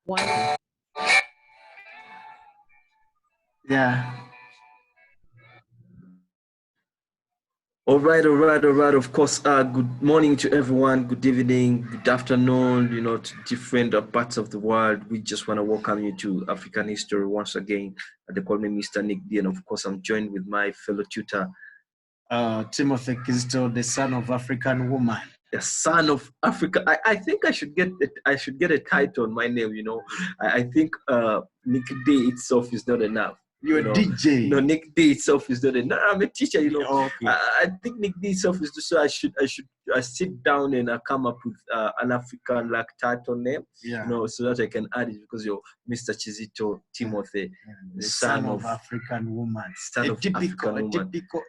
One. Yeah. All right. Of course, good morning to everyone. Good evening, good afternoon, to different parts of the world. We just want to welcome you to African History once again. They call me Mr. Nick D, and of course, I'm joined with my fellow tutor, Timothy Kizito, the son of African woman. the son of Africa. I think I should get it. I should get a title on my name. I think Nick D itself is not enough. You're a DJ. No, Nick D itself is not enough. I'm a teacher. Okay. I think Nick D itself is just so I should sit down and come up with an African like title name. Yeah. So that I can add it because you're Mr. Chizito Timothy, the son of African woman. Son of typical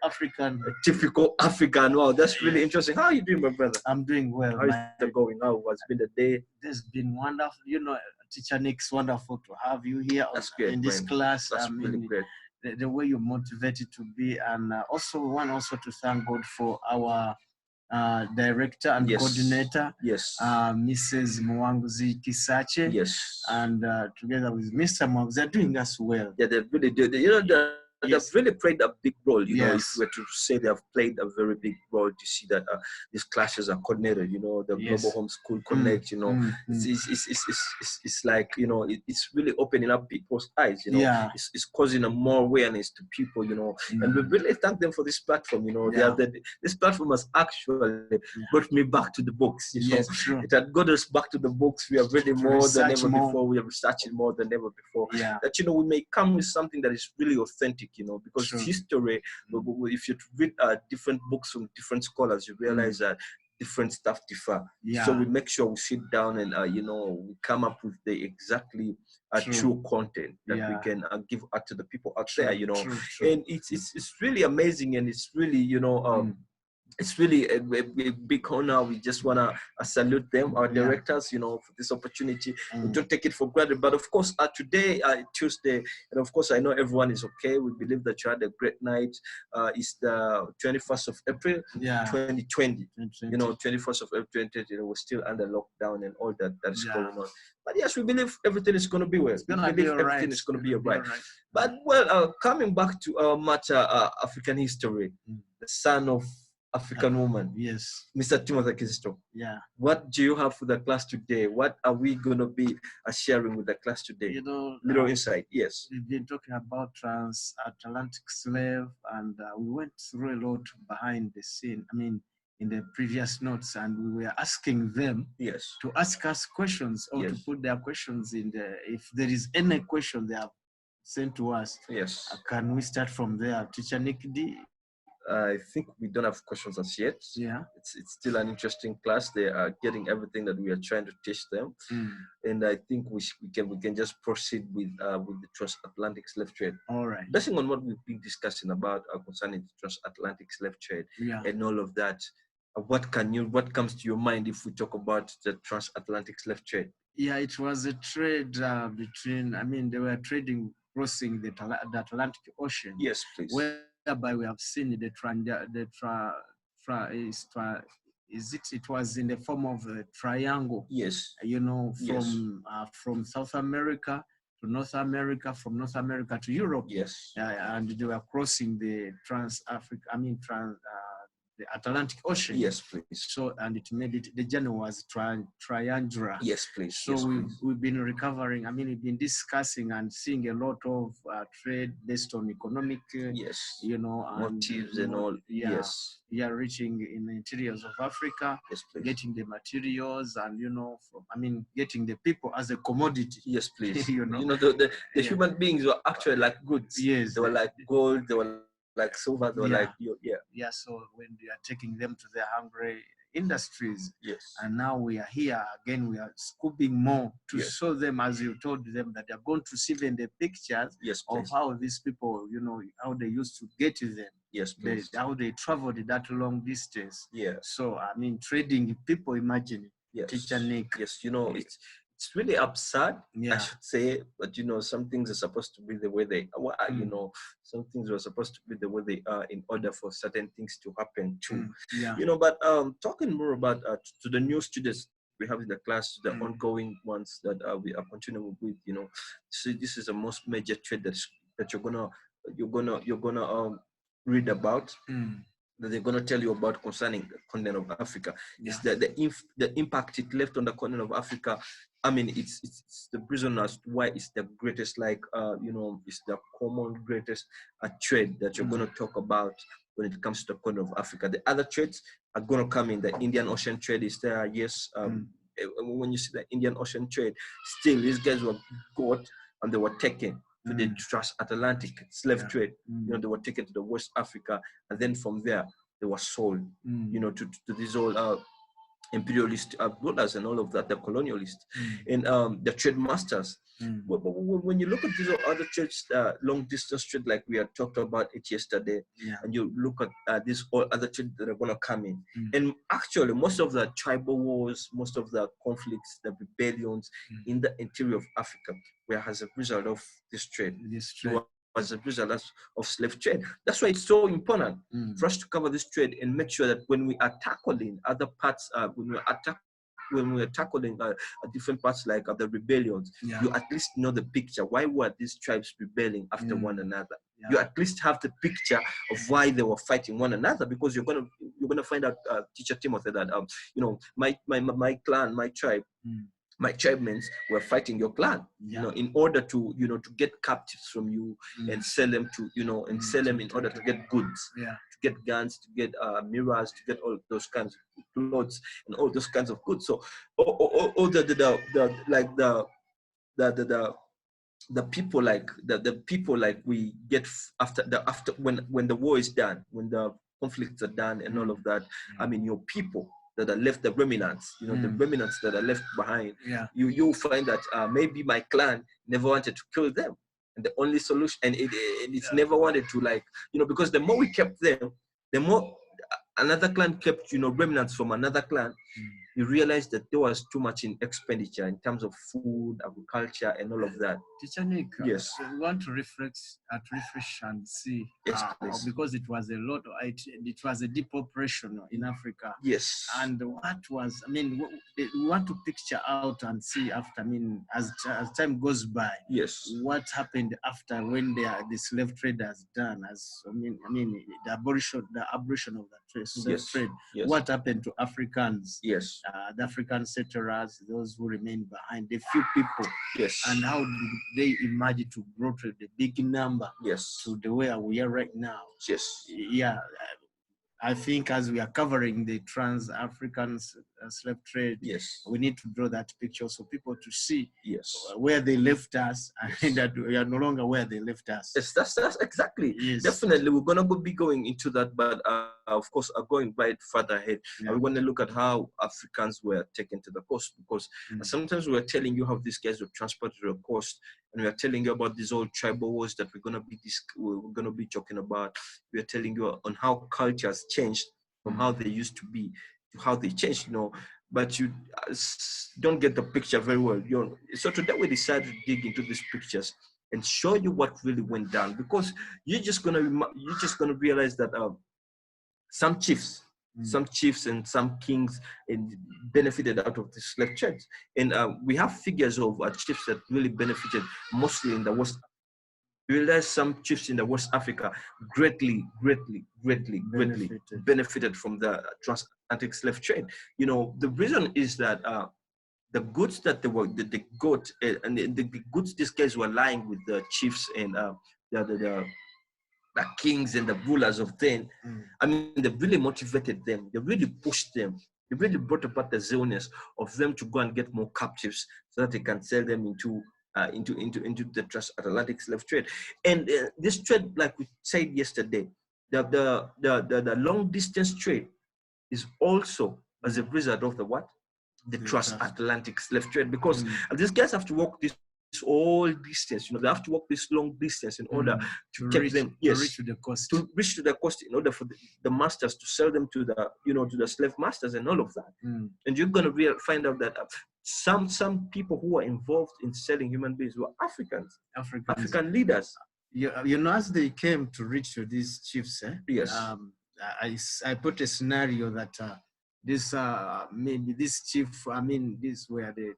African. A typical African. Wow, that's really interesting. How are you doing, my brother? I'm doing well. How is it going? How has been the day? It's been wonderful. Teacher Nick's wonderful to have you here in this class. That's really great. The way you're motivated to be, and also we want to thank God for our director and coordinator, Mrs. Mwanguzi Kisache, and together with Mr. Mwanguzi, they're doing us well. Yeah, they really do. They've really played a big role. If we were to say they have played a very big role to see that these classes are coordinated. The Global Homeschool Connect. It's like it's really opening up people's eyes. It's causing a more awareness to people. And we really thank them for this platform. This platform has actually brought me back to the books. True. It had got us back to the books. We are reading more than ever before. We are researching more than ever before. That we may come with something that is really authentic. Because history, if you read different books from different scholars, you realize that different stuff differ. So we make sure we sit down and we come up with the exactly true content that we can give out to the people out there. And it's really amazing, and it's really it's really a big honor. We just want to salute them, our directors, for this opportunity. We don't take it for granted. But of course, today, Tuesday, and of course, I know everyone is okay. We believe that you had a great night. It's the 21st of April, 2020. 21st of April 2020, we're still under lockdown and all that is going on. But yes, we believe everything is going to be well. Everything is going to be all right. But coming back to our matter, African history, the son of African woman. Yes. Mr. Timothy Kizito. Yeah. What do you have for the class today? What are we going to be sharing with the class today? Little insight. Yes. We've been talking about transatlantic slave, and we went through a lot behind the scene. In the previous notes, and we were asking them to ask us questions or to put their questions in if there is any question they have sent to us. Yes. Can we start from there? Teacher Nick D? I think we don't have questions as yet. Yeah. It's still an interesting class. They are getting everything that we are trying to teach them. And I think we can just proceed with the transatlantic slave trade. All right. Based on what we've been discussing about concerning the transatlantic slave trade and all of that, what comes to your mind if we talk about the transatlantic slave trade? Yeah, it was a trade between, they were trading crossing the Atlantic Ocean. Yes, please. Whereby we have seen it was in the form of a triangle. Yes. From South America to North America, from North America to Europe. Yes. And they were crossing the the Atlantic Ocean. Yes, please. So, and it made it, the journey was triangular. Yes, please. So we've been recovering. We've been discussing and seeing a lot of trade based on economic, motives and all. Yes. We are reaching in the interiors of Africa, getting the materials and, getting the people as a commodity. Yes, please. The human beings were actually like goods. Yes. They were like gold. They were like silver. They were like, So when they are taking them to their hungry industries, yes, and now we are here again, we are scooping more to show them, as you told them, that they're going to see them the pictures of how these people, how they used to get to them. Yes, please. How they traveled that long distance. Yeah. So trading people, imagine. Yes. Teacher Nick. Yes, it's really absurd, I should say, but some things are supposed to be the way they are. Some things were supposed to be the way they are in order for certain things to happen too. But talking more about to the new students we're having the class, the ongoing ones that we are continuing with, you know. So this is the most major trade that you're gonna read about. That they're going to tell you about concerning the continent of Africa. It's the impact it left on the continent of Africa. I mean, it's the reason as to why it's the greatest, like, you know, it's the common greatest trade that you're going to talk about when it comes to the continent of Africa. The other trades are going to come in. The Indian Ocean trade is there, yes. When you see the Indian Ocean trade, still these guys were got and they were taken to the Transatlantic slave trade. You know, they were taken to the West Africa, and then from there they were sold, you know, to these all imperialist rulers and all of that, the colonialists and the trade masters. When you look at these other trades, long distance trade, like we had talked about it yesterday, and you look at these all other trades that are going to come in, and actually most of the tribal wars, most of the conflicts, the rebellions in the interior of Africa were as a result of this trade. As a result of slave trade. That's why it's so important for us to cover this trade and make sure that when we are tackling other parts, when we are tackling different parts like the rebellions, you at least know the picture. Why were these tribes rebelling after one another? You at least have the picture of why they were fighting one another, because you're gonna find out, Teacher Timothy, that you know, my clan, my tribe. My tribesmen were fighting your clan, you know, in order to, you know, to get captives from you and sell them to, you know, and sell them in order to get goods, to get guns, to get mirrors, to get all those kinds of clothes and all those kinds of goods. So all the people like the people like we get after when the war is done, when the conflicts are done and all of that. I mean, your people that are left, the remnants, you know, the remnants that are left behind, you'll find that maybe my clan never wanted to kill them. And the only solution, and it's never wanted to, like, you know, because the more we kept them, the more another clan kept, you know, remnants from another clan. You realize that there was too much in expenditure in terms of food, agriculture, and all of that. Teacher Nick, yes, we want to refresh and see, because it was a lot. It was a deep operation in Africa. Yes. And what was, I mean, we want to picture out and see after. I mean, as time goes by. Yes. What happened after when the slave trade has done? I mean, the abolition of the slave trade. Yes. What happened to Africans? Yes. The African settlers, those who remained behind, the few people, and how did they emerge to grow to the big number, to the where we are right now? I think as we are covering the trans-African slave trade, we need to draw that picture so people to see where they left us and that we are no longer where they left us. Yes, that's exactly. Definitely, we're going to be going into that, but of course, going right further ahead, we're going to look at how Africans were taken to the coast, because sometimes we're telling you how these guys were transported to the coast, and we're telling you about these old tribal wars that we're going to be talking about. We're telling you on how cultures changed from how they used to be to how they changed, you know, but you don't get the picture very well. You know, so today we decided to dig into these pictures and show you what really went down, because you're just gonna realize that some chiefs and some kings benefited out of the slave trade, and we have figures of chiefs that really benefited mostly in the West. We realize some chiefs in the West Africa greatly benefited from the transatlantic slave trade. You know, the reason is that the goods that they got, and the goods these guys were lying with the chiefs and the kings and the rulers of then. I mean, they really motivated them. They really pushed them. They really brought about the zealness of them to go and get more captives so that they can sell them into the transatlantic slave trade. And this trade, like we said yesterday, the long distance trade is also as a result of the transatlantic slave trade, because these guys have to walk this all distance, you know, they have to walk this long distance in order to take them reach to the coast, in order for the masters to sell them to the, you know, to the slave masters and all of that. And you're going to find out that some people who were involved in selling human beings were African leaders. You know, as they came to reach to these chiefs, I put a scenario that this maybe this chief, I mean, these were the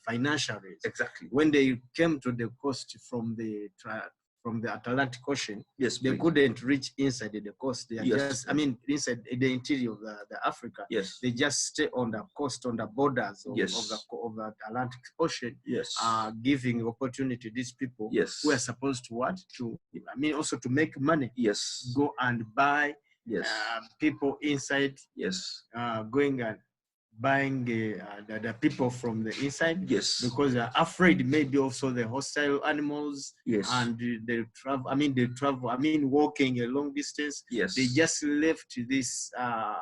financiaries. Exactly. When they came to the coast from the Atlantic Ocean, yes, they couldn't reach inside the coast. They are just, I mean, inside the interior of the Africa. Yes. They just stay on the coast, on the borders of, yes. of the Atlantic Ocean. Yes. Giving opportunity to these people yes. who are supposed to what? To, I mean, also to make money. Yes. Go and buy. Yes. People inside. Yes. Going and buying the people from the inside. Yes. Because they're afraid, maybe also the hostile animals. Yes. And they travel. I mean, walking a long distance. Yes. They just left this to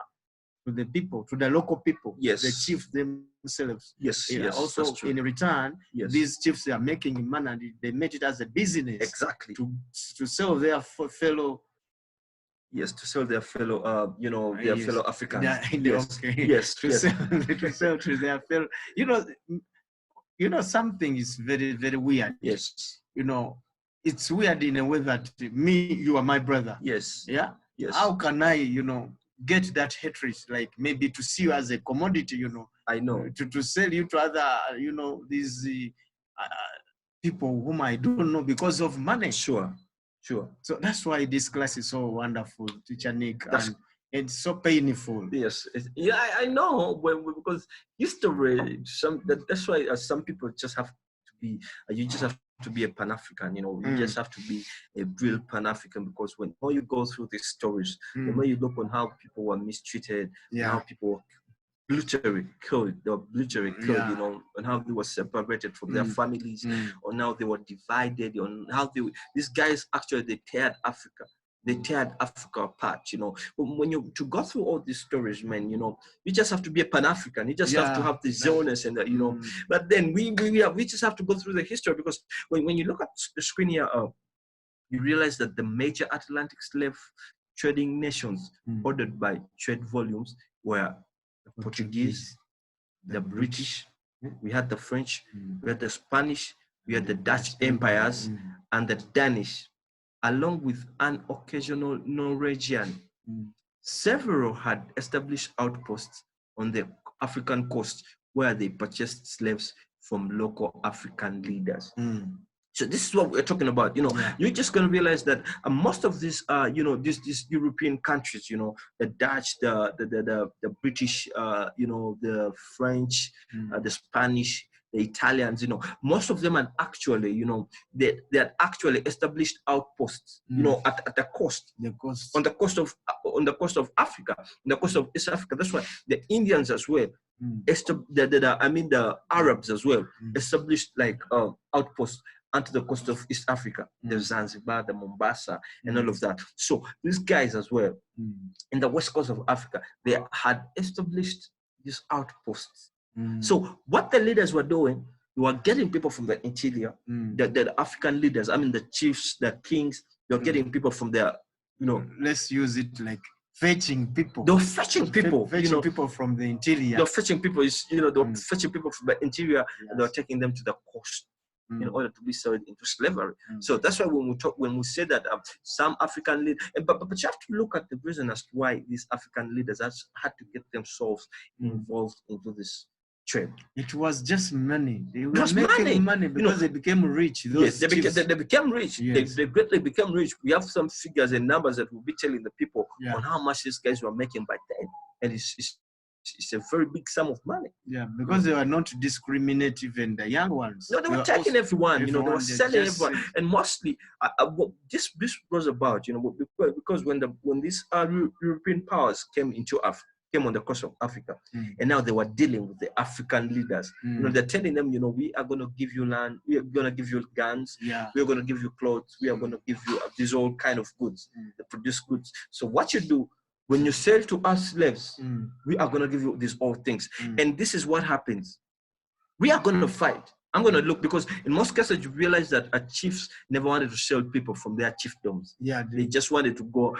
the people, to the local people. Yes. The chiefs themselves. Yes. Yes. Also, in return, yes. these chiefs are making money, and they made it as a business. Exactly. To sell their fellow. Yes, to sell their fellow, their yes. fellow Africans. Yes. Okay. Yes. To sell to their fellow. Something is very, very weird. Yes. It's weird in a way that you are my brother. Yes. Yeah. Yes. How can I, get that hatred? Like maybe to see you as a commodity. I know. To sell you to other, these people whom I don't know because of money. Sure. So that's why this class is so wonderful, Teacher Nick, and it's so painful. Yes, I know, because history. That's why some people just have to be. You just have to be a Pan-African. You just have to be a real Pan-African, because when you go through these stories, when you look on how people were mistreated, how people were brutally killed, and how they were separated from their families, on how they were divided, on how these guys actually they teared Africa apart, When you to go through all these stories, man, you just have to be a Pan-African. You just have to have the zealous and But then we just have to go through the history, because when you look at the screen here, you realize that the major Atlantic slave trading nations ordered by trade volumes were the Portuguese, the British, we had the French, we had the Spanish, we had the Dutch empires, and the Danish, along with an occasional Norwegian. Several had established outposts on the African coast where they purchased slaves from local African leaders. So this is what we're talking about. You're just going to realize that most of these, these European countries, the Dutch, the British, the French, the Spanish, the Italians, most of them are actually, they are actually established outposts, at the coast, on the coast of Africa, on the coast of East Africa. That's why the Indians as well, the Arabs as well, established like outposts onto the coast of East Africa, the Zanzibar, the Mombasa, and all of that. So these guys as well, in the west coast of Africa, they had established these outposts. So what the leaders were doing, they were getting people from the interior, the African leaders, the chiefs, the kings, they were getting people from their, let's use it like fetching people. They're fetching people. Fetching people from the interior. They're fetching people, they're fetching people from the interior, and they're taking them to the coast in order to be sold into slavery. So that's why when we say that some African leaders, but you have to look at the reason as to why these African leaders had to get themselves involved into this trade. It was just money. They were making money because they became rich. Yes, they became rich. Yes. They greatly became rich. We have some figures and numbers that will be telling the people on how much these guys were making by then, and it's a very big sum of money. Yeah, because they were not discriminate even the young ones. No, they were taking everyone. They were selling everyone, and mostly this was about, because when these European powers came on the coast of Africa, and now they were dealing with the African leaders. They're telling them, we are going to give you land, we are going to give you guns, we are going to give you clothes, we are going to give you these all kind of goods, the produced goods. So what you do, when you sell to us slaves, we are going to give you these all things. And this is what happens. We are going to fight. I'm going to look, because in most cases, you realize that chiefs never wanted to sell people from their chiefdoms. Yeah, they just wanted to go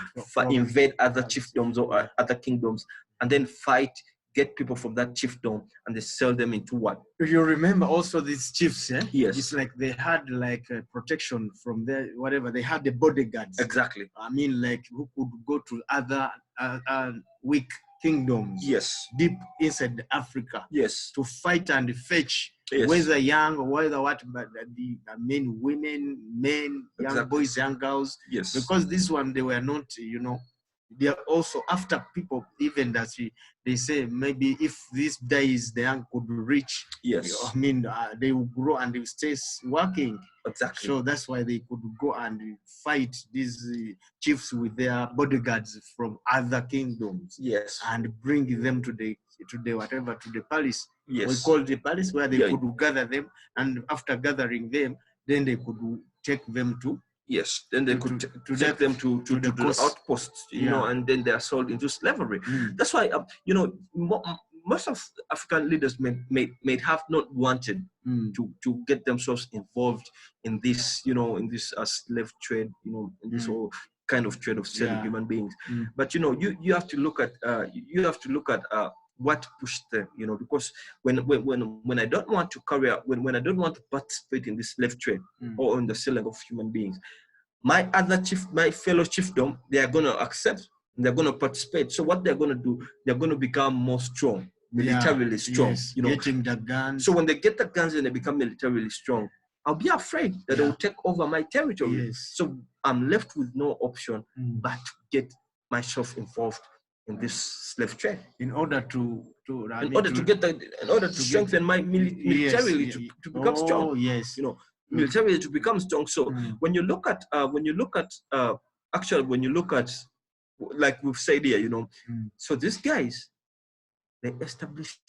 invade other chiefdoms or other kingdoms, and then fight, get people from that chiefdom, and they sell them into what? If you remember also these chiefs, Yes. It's like they had like protection from their, whatever, they had the bodyguards. Exactly. Like who could go to other weak kingdoms. Yes. Deep inside Africa. Yes. To fight and fetch. Yes. Whether young or whether what, but the men, women, men, young boys, young girls. Yes. Because this one, they were not, they are also after people, even that they say maybe if this dies, the young could reach. Yes. I mean, they will grow and they will stay working. Exactly. So that's why they could go and fight these chiefs with their bodyguards from other kingdoms. Yes. And bring them to the palace. Yes. We call the palace, where they could gather them, and after gathering them, then they could take them to. Yes, then they could take them to the outposts, and then they are sold into slavery. That's why, most of African leaders may have not wanted to get themselves involved in this, in this slave trade, in this whole kind of trade of selling human beings. But you have to look at what pushed them, because when I don't want to carry out, when I don't want to participate in this slave trade or in the selling of human beings, my fellow chiefdom, they are going to accept, they're going to participate. So what they're going to do, they're going to become more strong, militarily strong. Yes, getting the guns. So when they get the guns and they become militarily strong, I'll be afraid that they will take over my territory. Yes. So I'm left with no option but to get myself involved in this slave trade in order to strengthen my militarily to become strong. Yes. Militarily to become strong. So when you look at like we've said here, so these guys, they established.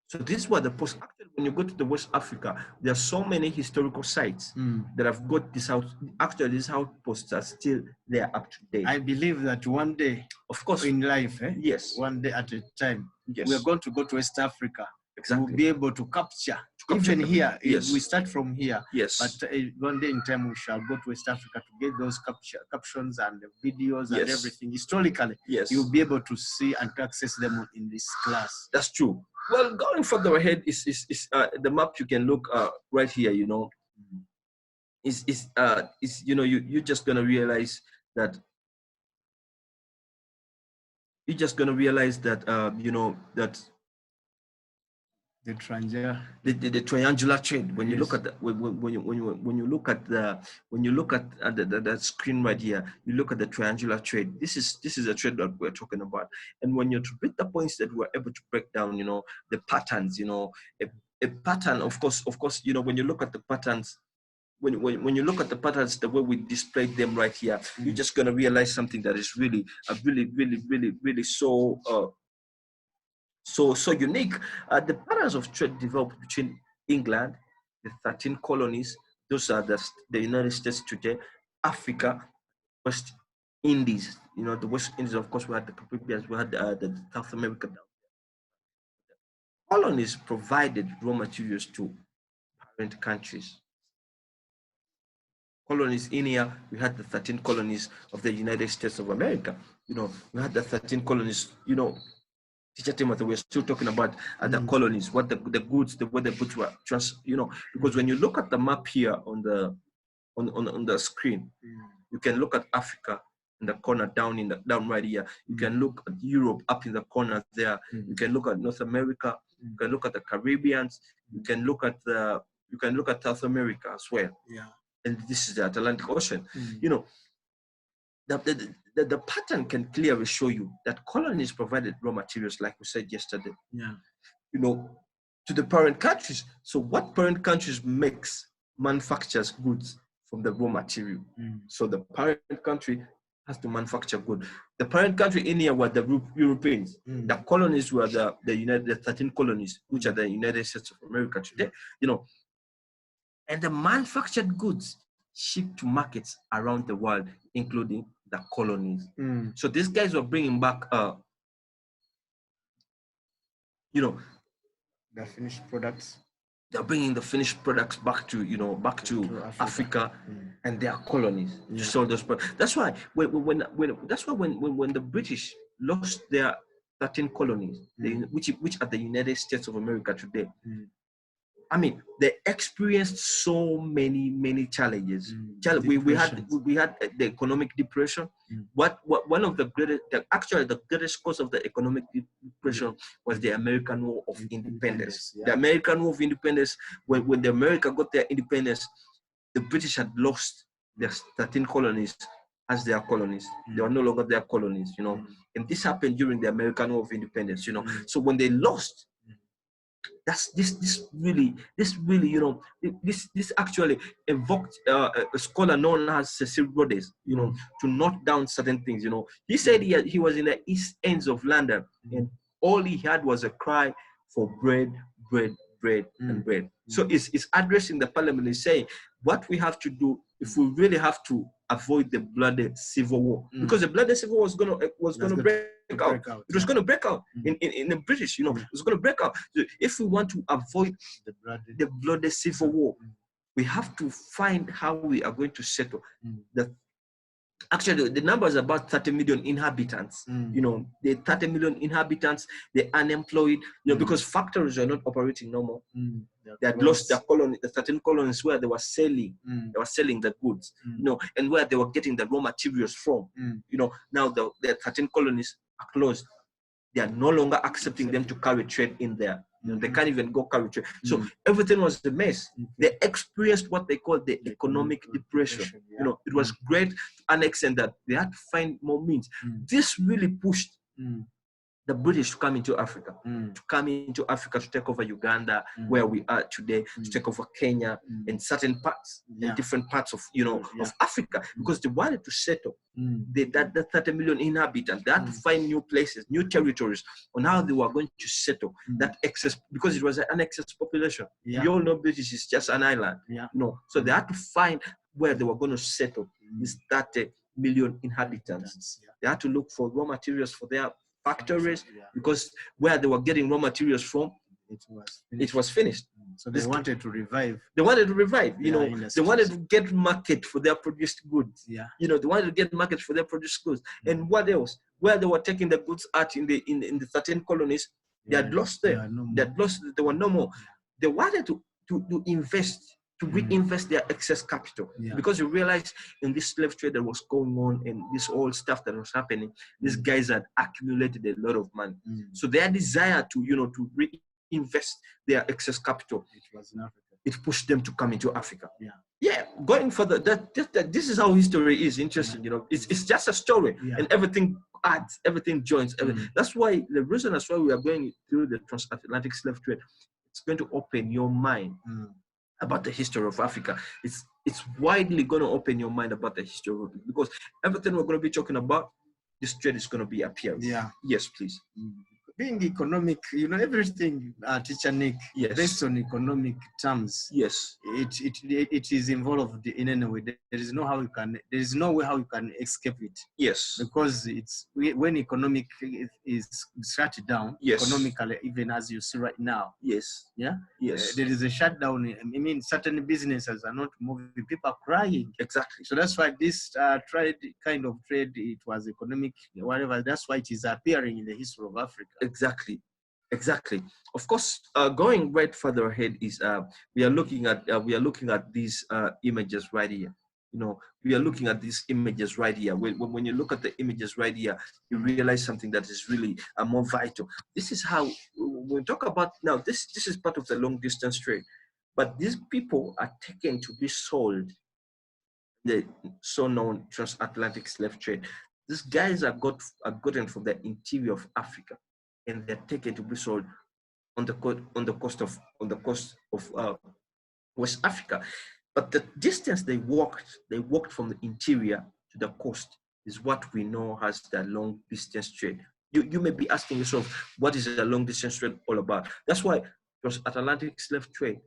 So these were the posts. Actually, when you go to the West Africa, there are so many historical sites that have got this out. Actually, these outposts are still there up to date. I believe that one day, of course, in life, yes, one day at a time, yes, we are going to go to West Africa. Exactly. We'll be able to capture even here. Yes. We start from here. Yes. But one day in time, we shall go to West Africa to get those captions and videos and everything. Historically, yes, you'll be able to see and to access them in this class. That's true. Well, going further ahead is the map you can look right here. Is you're just gonna realize that. You're just gonna realize that that. The triangular trade. When you look at the, when you look at the screen right here, you look at the triangular trade. This is a trade that we're talking about. And when you read the points that we're able to break down, the patterns, a pattern. Of course, when you look at the patterns. When you look at the patterns, the way we displayed them right here, you're just gonna realize something that is really so unique. The patterns of trade developed between England, the 13 colonies, those are the United States today, Africa, West Indies. The West Indies, of course, we had the Caribbean, we had the South America. Colonies provided raw materials to parent countries. Colonies in here, we had the 13 colonies of the United States of America. We had the 13 colonies, Teacher Timothy, we're still talking about the colonies, what the goods, the way the goods were because when you look at the map here on the screen, you can look at Africa in the corner down right here. You can look at Europe up in the corner there. You can look at North America. You can look at the Caribbeans. You can look at South America as well. Yeah. And this is the Atlantic Ocean. The pattern can clearly show you that colonies provided raw materials, like we said yesterday. Yeah. To the parent countries. So what parent countries manufactures goods from the raw material. So the parent country has to manufacture goods. The parent country in here were the Europeans. The colonies were the 13 colonies, which are the United States of America today. And the manufactured goods shipped to markets around the world, including the colonies. So these guys were bringing back, the finished products. They're bringing the finished products back to Africa and their colonies to sell those products. That's why when the British lost their 13 colonies, which are the United States of America today, I mean, they experienced so many challenges. We had the economic depression. One of the greatest, actually the greatest cause of the economic depression was the American War of Independence. The American War of Independence, when the America got their independence, the British had lost their 13 colonies as their colonies. They were no longer their colonies, you know. And this happened during the American War of Independence, you know. So when they lost, this really, you know, this actually evoked a scholar known as Cecil Rhodes, you know, to note down certain things. You know, he said he was in the east ends of London, and all he had was a cry for bread, and bread. So it's addressing the parliament. Is saying what we have to do if we really have to avoid the bloody civil war, because the bloody civil war was gonna break out. It was going to break out in the British, you know. It was going to break out. So if we want to avoid the bloody civil war, we have to find how we are going to settle. Actually, the number is about 30 million inhabitants. You know, the 30 million inhabitants, they're unemployed, you know, because factories are not operating no more. They had lost their colony, the 13 colonies where they were selling, the goods, you know, and where they were getting the raw materials from. You know, now the 13 colonies are closed. They are no longer accepting them to carry trade in there. You know, they can't even go carry trade. So everything was a mess. They experienced what they call the economic depression. You know, it was great to an extent that they had to find more means. This really pushed the British to come into Africa, to take over Uganda, where we are today, to take over Kenya and certain parts, and different parts of, you know, of Africa, because they wanted to settle. That 30 million inhabitants, they had to find new places, new territories on how they were going to settle that excess, because it was an excess population. We all know British is just an island, you know, so they had to find where they were going to settle these 30 million inhabitants. They had to look for raw materials for their factories, because where they were getting raw materials from, it was finished. So they wanted to revive. You know, they wanted to get market for their produced goods. You know, they wanted to get market for their produced goods. And what else? Where they were taking the goods out in the 13 colonies, they had lost them. They had lost. There were no more. They wanted to invest, to reinvest their excess capital, because you realize in this slave trade that was going on and this old stuff that was happening, these guys had accumulated a lot of money. So their desire to, you know, to reinvest their excess capital, it pushed them to come into Africa. Going further, this is how history is interesting. You know, it's just a story, and everything adds, everything joins. That's why the reason that's why we are going through the transatlantic slave trade. It's going to open your mind about the history of Africa. It's widely going to open your mind about the history of it, because everything we're going to be talking about, this trade is going to be appearing. Yes, please. Being economic, you know, everything, Teacher Nick, based on economic terms. It is involved in any way. There is no way how you can escape it. Because it's when economic is shut down, economically, even as you see right now. There is a shutdown. I mean, certain businesses are not moving. People are crying. Exactly. So that's why this trade, it was economic, whatever. That's why it is appearing in the history of Africa. Exactly. Of course, going right further ahead is we are looking at these images right here. You know, we are looking at these images right here. When you look at the images right here, you realize something that is really more vital. This is how we talk about now. This is part of the long distance trade, but these people are taken to be sold. The so-known transatlantic slave trade. These guys are gotten from the interior of Africa, and they're taken to be sold on the coast of West Africa. But the distance they walked from the interior to the coast is what we know as the long distance trade. You may be asking yourself, what is a long distance trade all about? That's why transatlantic slave trade,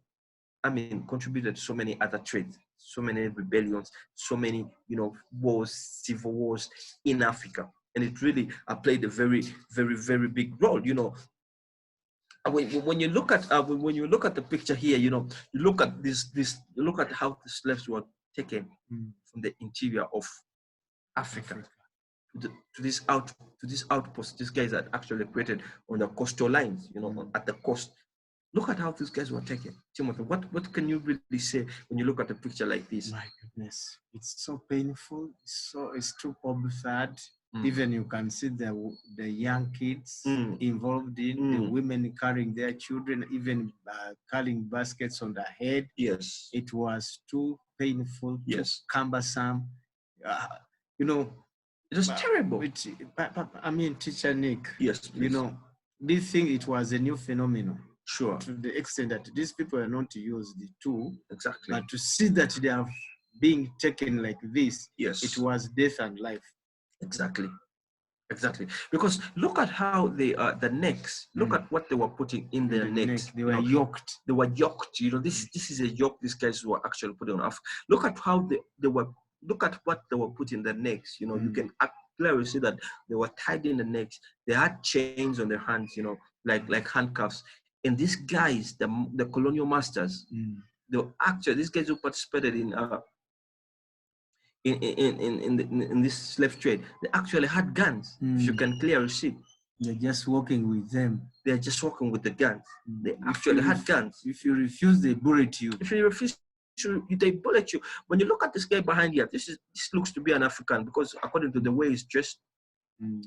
I mean, contributed to so many other trades, so many rebellions, so many, you know, wars, civil wars in Africa. And it really played a very, very, very big role. You know, when you look at the picture here, you know, you look at you look at how the slaves were taken from the interior of Africa to this outpost. These guys are actually created on the coastal lines, you know, at the coast. Look at how these guys were taken. Timothy, what can you really say when you look at a picture like this? My goodness, it's so painful. It's too sad. Even you can see the young kids involved in the women carrying their children, even carrying baskets on their head. Yes, it was too painful. Yes, too cumbersome. You know, it was terrible. I mean, Teacher Nick. Yes, please. You know, this thing, it was a new phenomenon. Sure. To the extent that these people are not used to. Exactly. But to see that they are being taken like this, yes, it was death and life. Exactly. Exactly. Because look at how they are, the necks, look at what they were putting in their necks. They were yoked. They were yoked. You know, this is a yoke these guys were actually putting on. Look at how they were, look at what they were putting in their necks. You know, you can clearly see that they were tied in the necks. They had chains on their hands, you know, like handcuffs. And these guys, the colonial masters, they were actually, these guys who participated in this slave trade, they actually had guns. If you can clearly see. They're just walking with them. They're just walking with the guns. They actually had guns. If you refuse, they bullet you. If you refuse, they bullet you. When you look at this guy behind here, this looks to be an African, because according to the way he's dressed,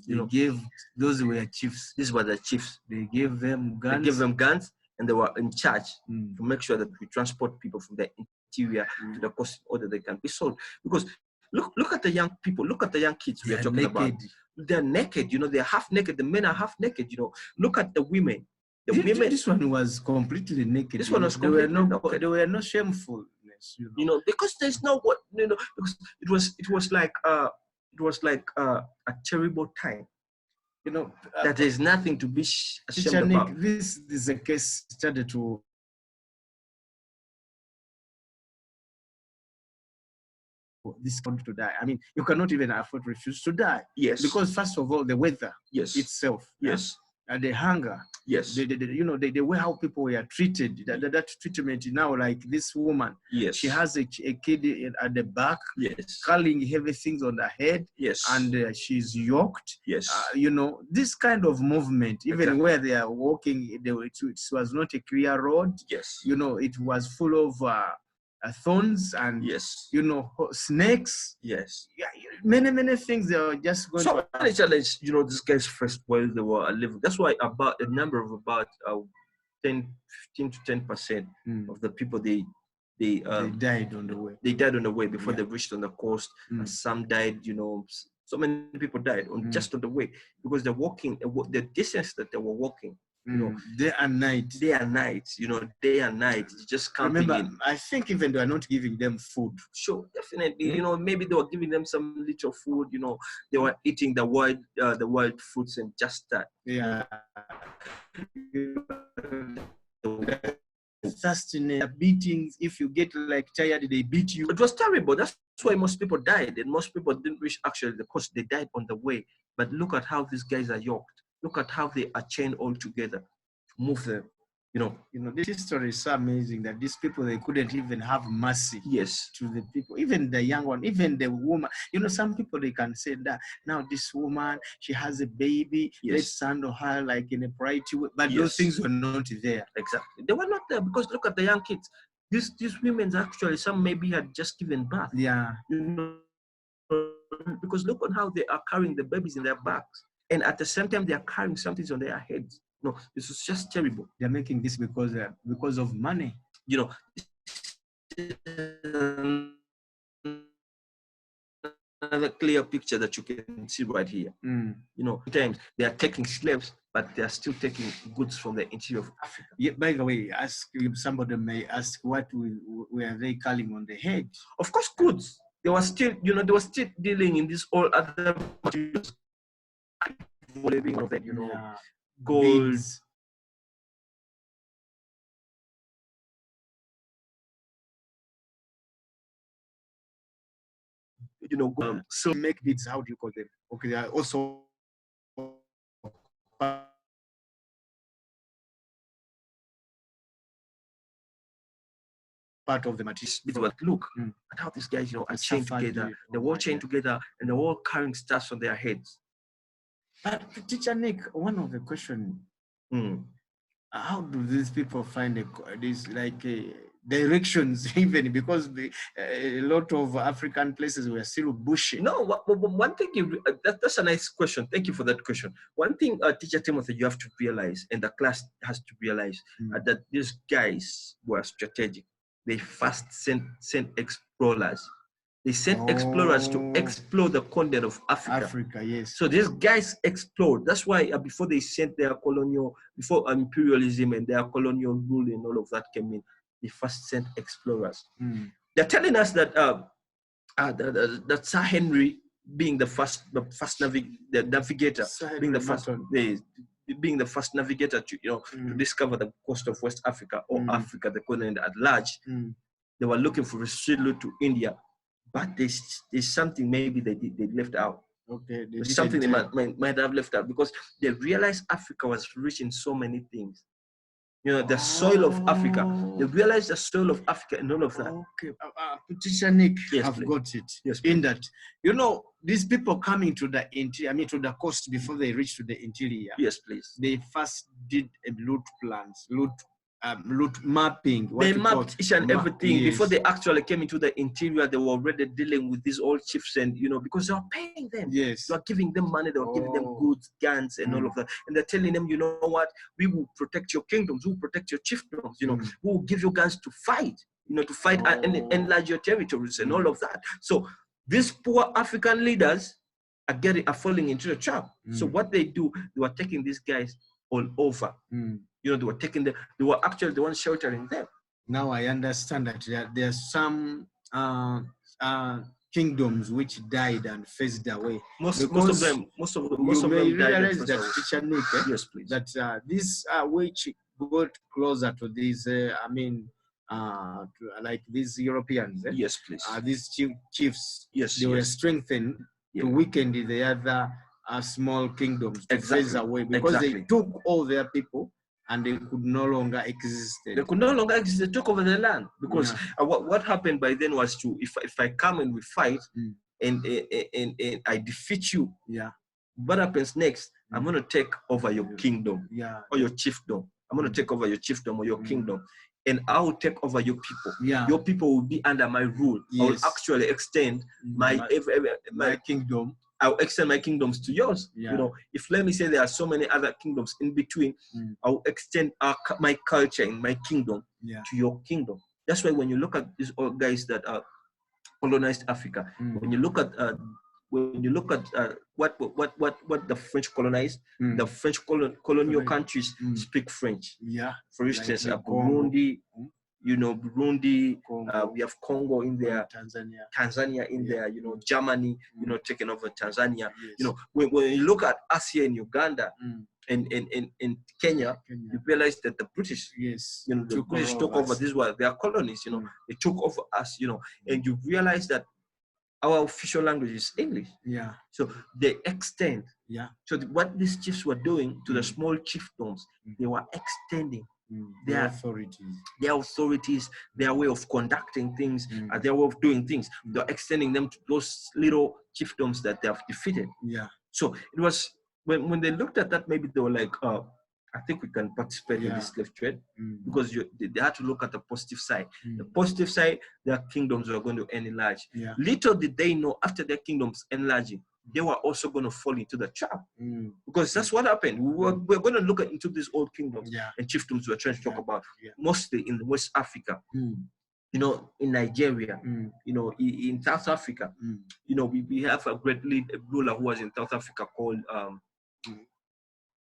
they gave, those were chiefs. These were the chiefs. They gave them guns. They gave them guns, and they were in charge to make sure that we transport people from the interior to the coast in order they can be sold. Because look at the young people, look at the young kids we are talking about. They're naked, you know, they're half naked. The men are half naked, you know. Look at the women. Women. This one was completely naked. This one was completely naked. There were no shamefulness, you know, because there's no what, you know, because it was like a terrible time. You know, that there's nothing to be ashamed about. This is a case study to this country to die. I mean, you cannot even afford to refuse to die. Yes. Because first of all, the weather itself. Yes. And the hunger. Yes. You know, the way how people were treated, that treatment now, like this woman. Yes. She has a kid at the back. Yes. Carrying heavy things on her head. Yes. And she's yoked. Yes. You know, this kind of movement, even where they are walking, it was not a clear road. Yes. You know, it was full of thorns and you know, snakes. Yes. Yeah, many things. They are just going to many challenges. You know, these guys first while they were living. That's why about a number of about 15 to 10% of the people they died on the way. They died on the way before they reached on the coast. And some died. You know, so many people died on just on the way because they're walking. The distance that they were walking. You know, day and night, you know, day and night, just camping. Remember, I think even they are not giving them food. Sure, definitely. You know, maybe they were giving them some little food. You know, they were eating the wild fruits and just that. Yeah. Thirstiness, beatings. If you get like tired, they beat you. It was terrible. That's why most people died, and most people didn't reach actually the coast. They died on the way. But look at how these guys are yoked. Look at how they are chained all together to move them. You know, this history is so amazing that these people, they couldn't even have mercy. Yes. To the people, even the young one, even the woman. You know, some people, they can say that now this woman, she has a baby. Let's handle her like in a priority way. But those things were not there. Exactly, they were not there because look at the young kids. These women actually, some maybe had just given birth. Yeah. You know, because look on how they are carrying the babies in their backs. And at the same time, they are carrying something on their heads. No, this is just terrible. They're making this because of money. You know, another clear picture that you can see right here. You know, sometimes they are taking slaves, but they are still taking goods from the interior of Africa. Yeah, by the way, somebody may ask, what were they carrying on the head? Of course, goods. They were still, you know, they were still dealing in this all other materials. You know, gold. Beads. You know, so make beads. How do you call them? Okay, they are also part of the material. Look at how these guys, you know, are chained together. They're all chained together, and they're all carrying stuff on their heads. But Teacher Nick, one of the questions how do these people find this directions even, because a lot of African places were still bushy? No, one thing that's a nice question. Thank you for that question. One thing, teacher Timothy, you have to realize, and the class has to realize, that these guys were strategic. They first sent explorers. They sent explorers to explore the continent of Africa. Africa, yes. So these guys explored. That's why before they sent their colonial, before imperialism and their colonial rule and all of that came in, they first sent explorers. They're telling us that that Sir Henry, being the first navigator, being the first navigator to to discover the coast of West Africa, or Africa, the continent at large, they were looking for a straight route to India, but there's something maybe they left out. Okay, there's something they might have left out, because they realized Africa was rich in so many things. The soil of Africa. They realized the soil of Africa and all of that. Okay, Teacher Nick, yes, I've please. got it. Yes, in that, these people coming to the interior, to the coast before they reach to the interior. Yes, please. They first did a route mapping. They mapped each and everything. Yes. Before they actually came into the interior, they were already dealing with these old chiefs, and because they were paying them. Yes. They were giving them money, they were giving them goods, guns, and all of that. And they're telling them, you know what, we will protect your kingdoms, we will protect your chiefdoms, we will give you guns to fight, and enlarge your territories and all of that. So these poor African leaders are falling into the trap. So what they do, they were taking these guys all over. They were taking them, they were actually the ones sheltering them. Now I understand that there are some kingdoms which died and phased away. Most of them died. That, Teacher Nick, yes, please. That these which got closer to these, like these Europeans. Yes, please. These chiefs. Yes, they were strengthened to weaken the other small kingdoms to phase away, because they took all their people and they could no longer exist. They could no longer exist. They took over the land, because what happened by then was if I come and we fight and I defeat you, what happens next? I'm going to take over your kingdom, or your chiefdom. I'm going to take over your chiefdom or your kingdom, and I will take over your people. Your people will be under my rule. I will actually extend my kingdom. I'll extend my kingdoms to yours. If, let me say, there are so many other kingdoms in between, I'll extend my culture in my kingdom to your kingdom. That's why when you look at these old guys that colonized Africa, when you look at what the French colonized, the French colonial countries speak French. For instance, like Burundi. Burundi, we have Congo in there, Tanzania in there, Germany, taking over Tanzania. Yes. When you look at us here in Uganda and in Kenya, you realize that the British, the British took over. These were their colonies, they took over us, and you realize that our official language is English. So they extend. So what these chiefs were doing to the small chiefdoms, they were extending their authorities, their way of conducting things, their way of doing things. They're extending them to those little chiefdoms that they have defeated. So it was when they looked at that, maybe they were like, I think we can participate in this slave trade, because they had to look at the positive side. The positive side, their kingdoms were going to enlarge. Little did they know, after their kingdoms enlarging, they were also going to fall into the trap, because that's what happened. We're going to look into these old kingdoms and chiefdoms we're trying to talk about, mostly in West Africa, in Nigeria, in South Africa. We have a great ruler who was in South Africa called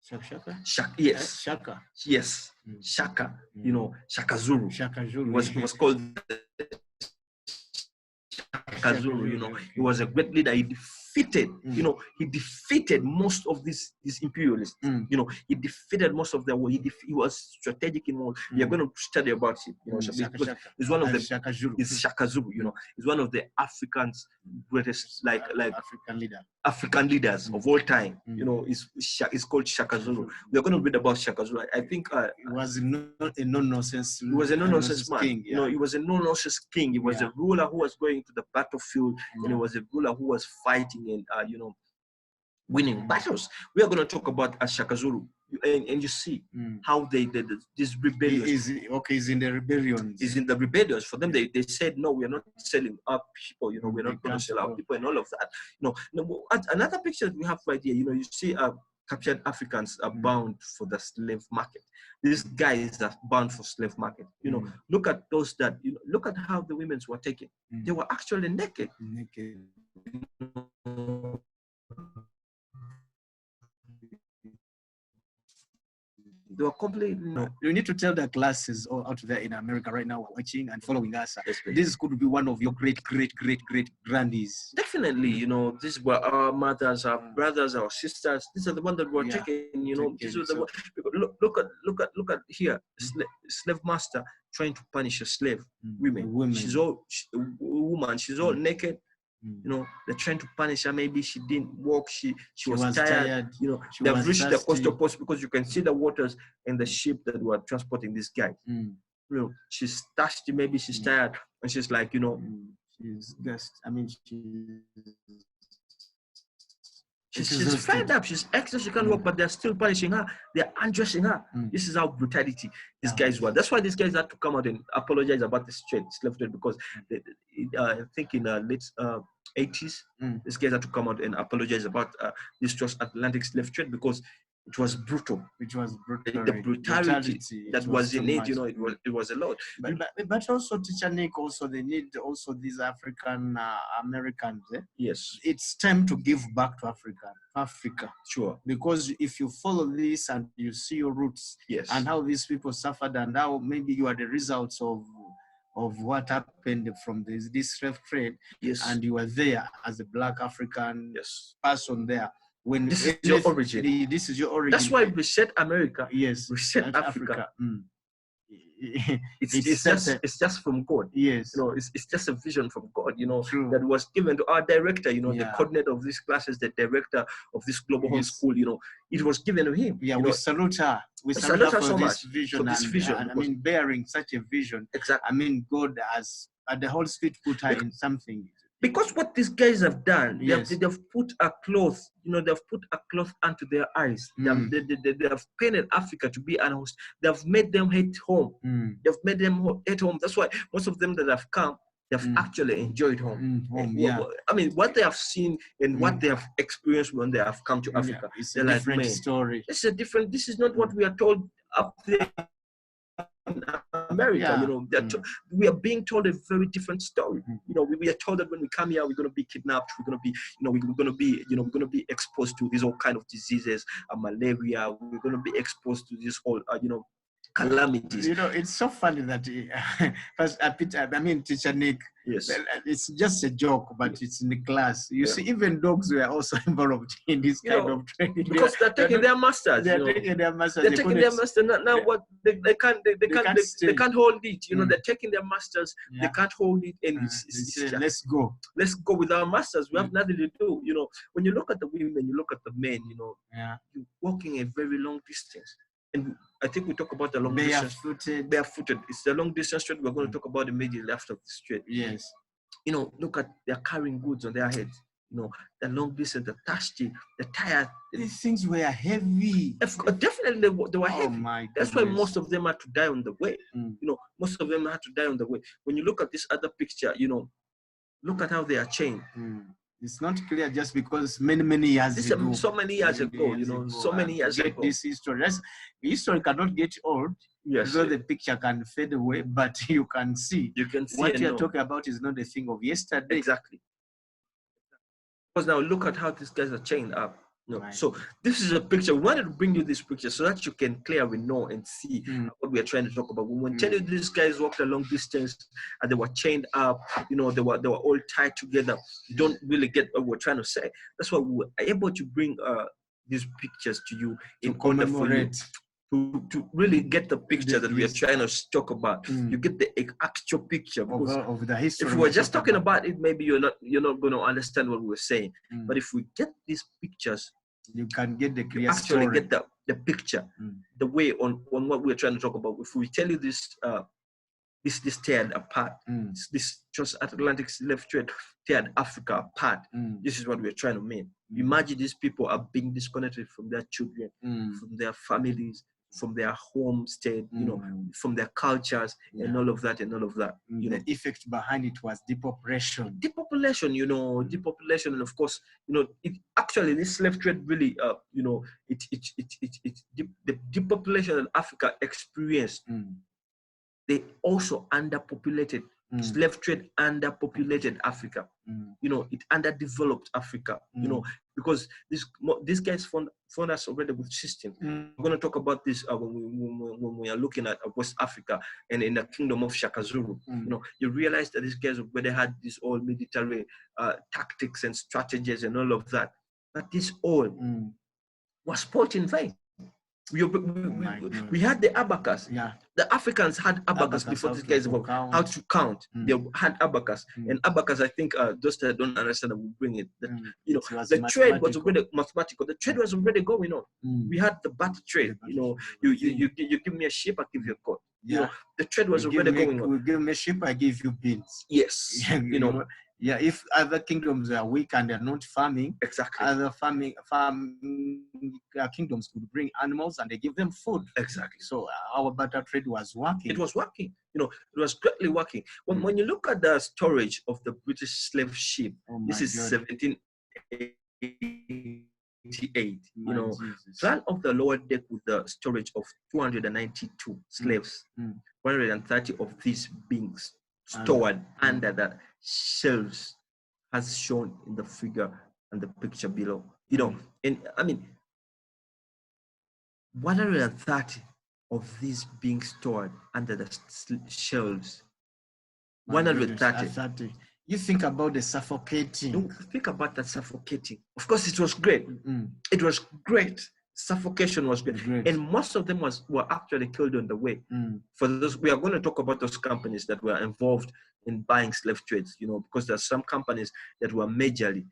Shaka? Yes. Shaka. Yes. Shaka. Shaka Zulu. Shaka Zulu. Was called Shaka Zulu. He was a great leader. He defeated, he defeated most of these imperialists. He defeated most of their war. He was strategic in war. We are going to study about it. He's one of the Shaka Zulu. He's Shaka Zulu. He's one of the Africans' greatest African leaders of all time. He's called Shaka Zulu. We are going to read about Shaka Zulu. I think he was not a no-nonsense. He was a no-nonsense man. King, he was a no-nonsense king. He was a ruler who was going to the battlefield, and he was a ruler who was fighting and winning battles. We are going to talk about Shaka Zulu. and you see how this rebellion is in the rebellions. Is in the rebellions. For them, they said, no, we are not selling our people, we're not going to sell our people and all of that. Another picture that we have right here, you see captured Africans are bound for the slave market. These guys are bound for slave market. Look at those that, look at how the women were taken. They were actually naked. They were completely. You need to tell the classes out there in America right now watching and following us. This could be one of your great grandies. Definitely, these were our mothers, our brothers, our sisters. These are the ones that were taken. These are the look at here, slave master trying to punish a slave woman. She's all a woman. She's all naked. They're trying to punish her. Maybe she didn't walk. She was tired. They've reached the coastal post because you can see the waters and the ship that were transporting this guy. She's thirsty. Maybe she's tired, and she's like, she's just. I mean, she's fed up. She's extra. She can't walk, but they're still punishing her. They're undressing her. This is how brutality these guys were. That's why these guys had to come out and apologize about the slave trade, because I think in the late 80s, these guys had to come out and apologize about this transatlantic slave trade, because it was brutal. The brutality that was in it, it was a lot. But also, Teacher Nick, also they need also these African Americans. Yes. It's time to give back to Africa. Sure. Because if you follow this and you see your roots, yes, and how these people suffered, and how maybe you are the results of what happened from this slave trade, yes, and you are there as a Black African person there. When this is your origin. This is your origin. That's why we said America. Yes, we said Africa. It's just from God. Yes, it's just a vision from God. True. That was given to our director. The coordinator of these classes, the director of this global homeschool. It was given to him. Yeah, we salute her. We salute her for this vision. And I mean, bearing such a vision. Exactly. I mean, God has, and the Holy Spirit put her in something. Because what these guys have done, they've put a cloth, they've put a cloth onto their eyes. They have painted Africa to be an host. They've made them hate home. They've made them hate home. That's why most of them that have come, they've actually enjoyed home. I mean, what they have seen and what they have experienced when they have come to Africa, it's a different story. This is not what we are told up there in America. We are being told a very different story. We are told that when we come here, we're going to be kidnapped. We're going to be, we're going to be exposed to these all kind of diseases, malaria. We're going to be exposed to this whole, calamities. It's so funny that Teacher Nick. Yes. It's just a joke, but it's in the class. You see, even dogs were also involved in this kind of training. Because they're taking their masters. They're taking their masters. They're taking their masters. Now what they can't hold it. They're taking their masters. They can't hold it, and it's just, let's go. Let's go with our masters. We have nothing to do. When you look at the women, you look at the men. You're walking a very long distance. And I think we talk about the long distance. Barefooted. It's the long distance trade. We're going to talk about immediately after the trade. Yes. Look at they're carrying goods on their heads. The long distance, the thirsty, the tired. These things were heavy. Definitely, they were heavy. My That's why most of them had to die on the way. Most of them had to die on the way. When you look at this other picture, look at how they are chained. It's not clear just because many years ago. So many years ago, so many years ago. This history. History cannot get old. Yes. So the picture can fade away, but you can see. You can see what you're talking about is not a thing of yesterday. Exactly. Because now look at how these guys are chained up. So this is a picture. We wanted to bring you this picture so that you can clearly know and see what we are trying to talk about. When we tell you these guys walked a long distance and they were chained up, they were all tied together. You don't really get what we're trying to say. That's why we were able to bring these pictures to you in order for you to really get the picture that we are trying to talk about. You get the actual picture of the history. If we were just talking about it, maybe you're not going to understand what we're saying. But if we get these pictures, you can get the clear actually story. Get the picture, the way on what we're trying to talk about. If we tell you this This teared apart. This transatlantic slave trade teared Africa apart. This is what we're trying to mean. Imagine these people are being disconnected from their children, from their families, from their homestead, from their cultures, and all of that, and all of that. The effect behind it was depopulation. Depopulation, depopulation, and of course, it actually, this slave trade really, the depopulation that Africa experienced. They also underpopulated. Slave trade underpopulated Africa. It underdeveloped Africa. Because these guys found us already with system. We're going to talk about this when we are looking at West Africa and in the kingdom of Shaka Zulu. You realize that these guys already had this all military tactics and strategies and all of that. But this all was fought in vain. We had the abacus. The Africans had abacus before these guys evolved. How to count. They had abacus. And abacus, I think those that don't understand, will bring it. The trade was already mathematical. The trade was already going on. We had the barter trade. You give me a sheep, I give you a coat. The trade was already going on. You give me a sheep, I give you beans. Yes. If other kingdoms are weak and they're not farming, exactly, other farming kingdoms could bring animals and they give them food. Exactly. So our barter trade was working. It was working. It was greatly working. When you look at the storage of the British slave ship, this is 1788. Plan of the lower deck with the storage of 292 slaves, 130 of these being stored under the shelves, as shown in the figure and the picture below. And I mean, 130 of these being stored under the shelves. 130. You think about the suffocating. Think about that suffocating. Of course, it was great. It was great. Suffocation was great. And most of them were actually killed on the way. For those, we are going to talk about those companies that were involved in buying slave trades, because there are some companies that were majorly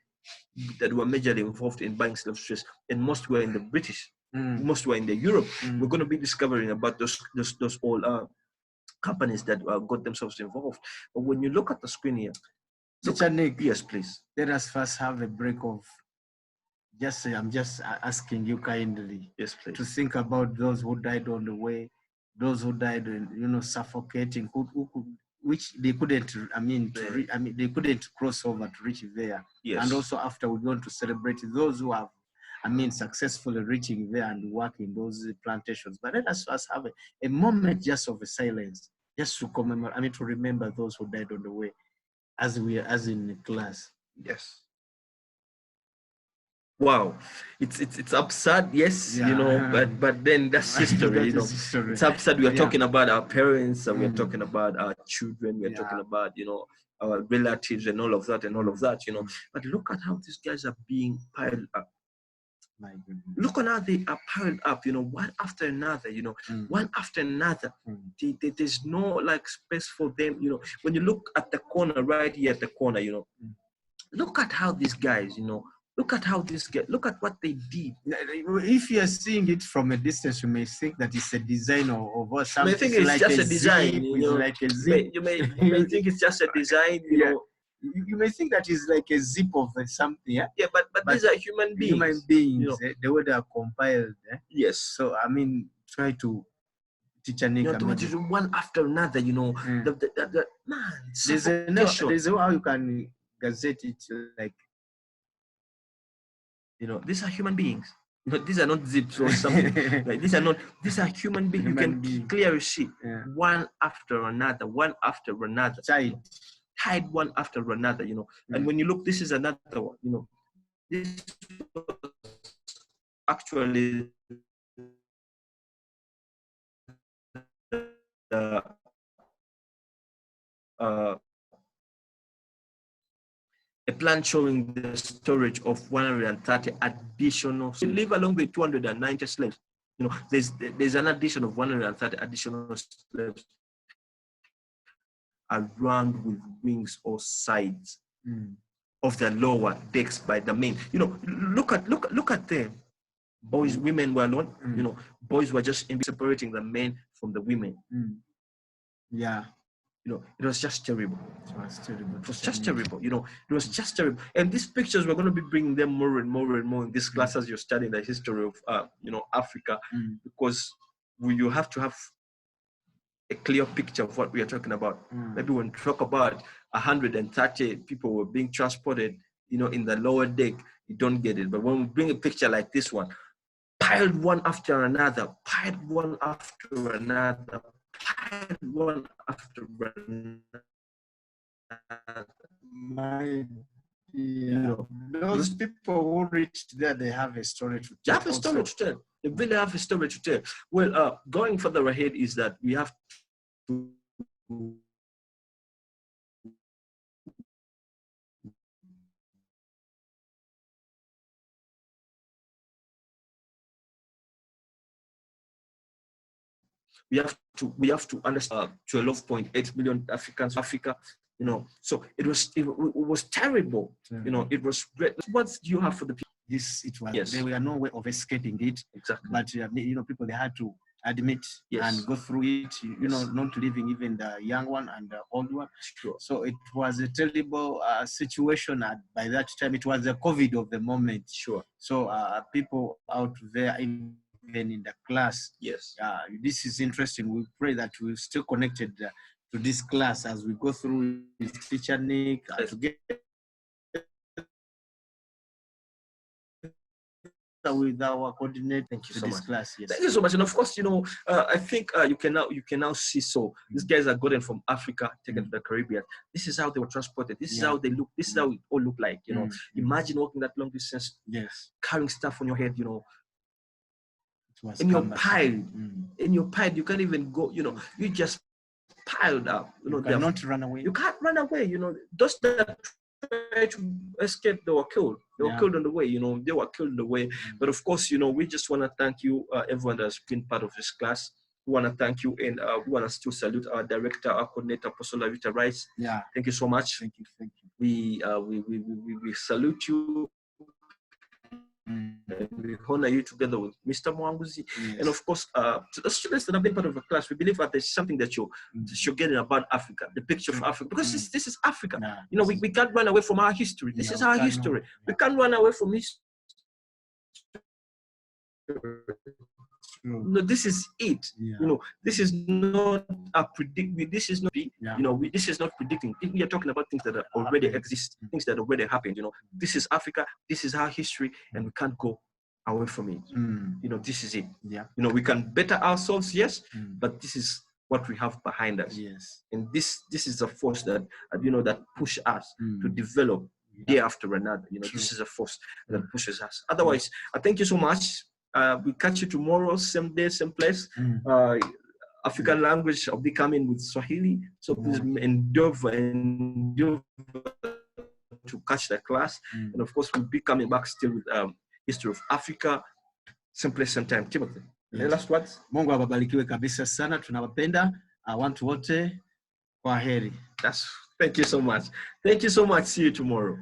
involved in buying slave trades, and most were in the British, most were in the Europe. We're going to be discovering about those all companies that got themselves involved. But when you look at the screen here, Nick, yes, please. Let us first have a break of. I'm just asking you kindly, yes, please, to think about those who died on the way, those who died, suffocating, which they couldn't. They couldn't cross over to reach there. Yes. And also after we're going to celebrate those who have, successfully reaching there and working those plantations. But let us first have a moment just of a silence, just to commemorate. To remember those who died on the way, as in class. Yes. Wow, it's absurd, yes, but then that's history, history. It's absurd. We are talking about our parents, and we are talking about our children, we are talking about our relatives and all of that, But look at how these guys are being piled up. My goodness. Look at how they are piled up, one after another, one after another. There's no space for them, When you look at the corner, right here at the corner, look at how these guys, look at how this guy, look at what they did. If you are seeing it from a distance, you may think that it's a design of something. You may think it's just a design, like a zip. You may think it's just a design, You may think that it's like a zip of something. Yeah, but these are human beings. Human beings, the way they are compiled. Yes. So, try to teach a nigga. One after another, man, suffocation. There's how you can gazette it like. These are human beings. These are not zips or something. These are human beings. You can clearly see one after another. Tied one after another, And when you look, this is another one, This was actually a plan showing the storage of 130 additional slaves. We live along with 290 slaves. There's an addition of 130 additional slaves around with wings or sides of the lower decks by the men. Look at them. Boys, women were alone. Boys were just separating the men from the women. Yeah. You know, it was just terrible. It was terrible. It was just terrible. You know, it was just terrible. And these pictures, we're going to be bringing them more and more and more in this class as you're studying the history of, you know, Africa, because you have to have a clear picture of what we are talking about. Maybe when we talk about 130 people were being transported, you know, in the lower deck, you don't get it. But when we bring a picture like this one, piled one after another, piled one after another, piled one after another. You know, those people who reached there, they have a story to tell. They have a story to tell. They really have a story to tell. Well, going further ahead is that we have to we have to understand 12.8 million Africans, Africa, you know. So it was terrible. You know, it was great. What do you have for the people? There were no way of escaping it. Exactly. But you know, people, they had to admit and go through it, you know, not leaving even the young one and the old one. Sure. So it was a terrible situation. By that time, it was the COVID of the moment. Sure. So people out there, even in the class, this is interesting. We pray that we're still connected to this class as we go through with teacher Nick to get with our coordinator. Thank you so much. Class. Thank you so much. And of course, you know, I think you can now see. So these guys are gotten from Africa, taken to the Caribbean. This is how they were transported. This is how they look. This is how it all look like. You know, imagine walking that long distance, carrying stuff on your head. You know, and you're piled. In your piled, you can't even go. You know, you just piled up. You know, you cannot run away. You can't run away. You know, those that try to escape, they were killed. They were killed on the way, you know, they were killed on the way. But of course, you know, we just want to thank you, everyone that's been part of this class. We want to thank you, and we want to still salute our director, our coordinator, Apostle Lavita Rice. Thank you so much. Thank you. We salute you. And we honor you together with Mr. Mwanguzi. And of course, to the students that have been part of the class, we believe that there's something that you're getting about Africa, the picture of Africa, because this is Africa. You know, we can't run away from our history. This is our history. We can't run away from history. No, this is it. You know, this is not a predicting. This is not, you know, this is not predicting. We are talking about things that already exist, things that already happened. You know, this is Africa. This is our history, and we can't go away from it. You know, this is it. You know, we can better ourselves, yes, but this is what we have behind us. And this is a force that you know, that push us to develop day after another. You know, this is a force that pushes us. Otherwise, I thank you so much. We catch you tomorrow, same day, same place. African language, I'll be coming with Swahili. So please endeavor to catch the class. And of course, we'll be coming back still with history of Africa, same place, same time. Timothy, any last words? Mungu awabarikiwe kabisa sana. Tunawapenda. Watu wote. Kwaheri. Thank you so much. Thank you so much. See you tomorrow.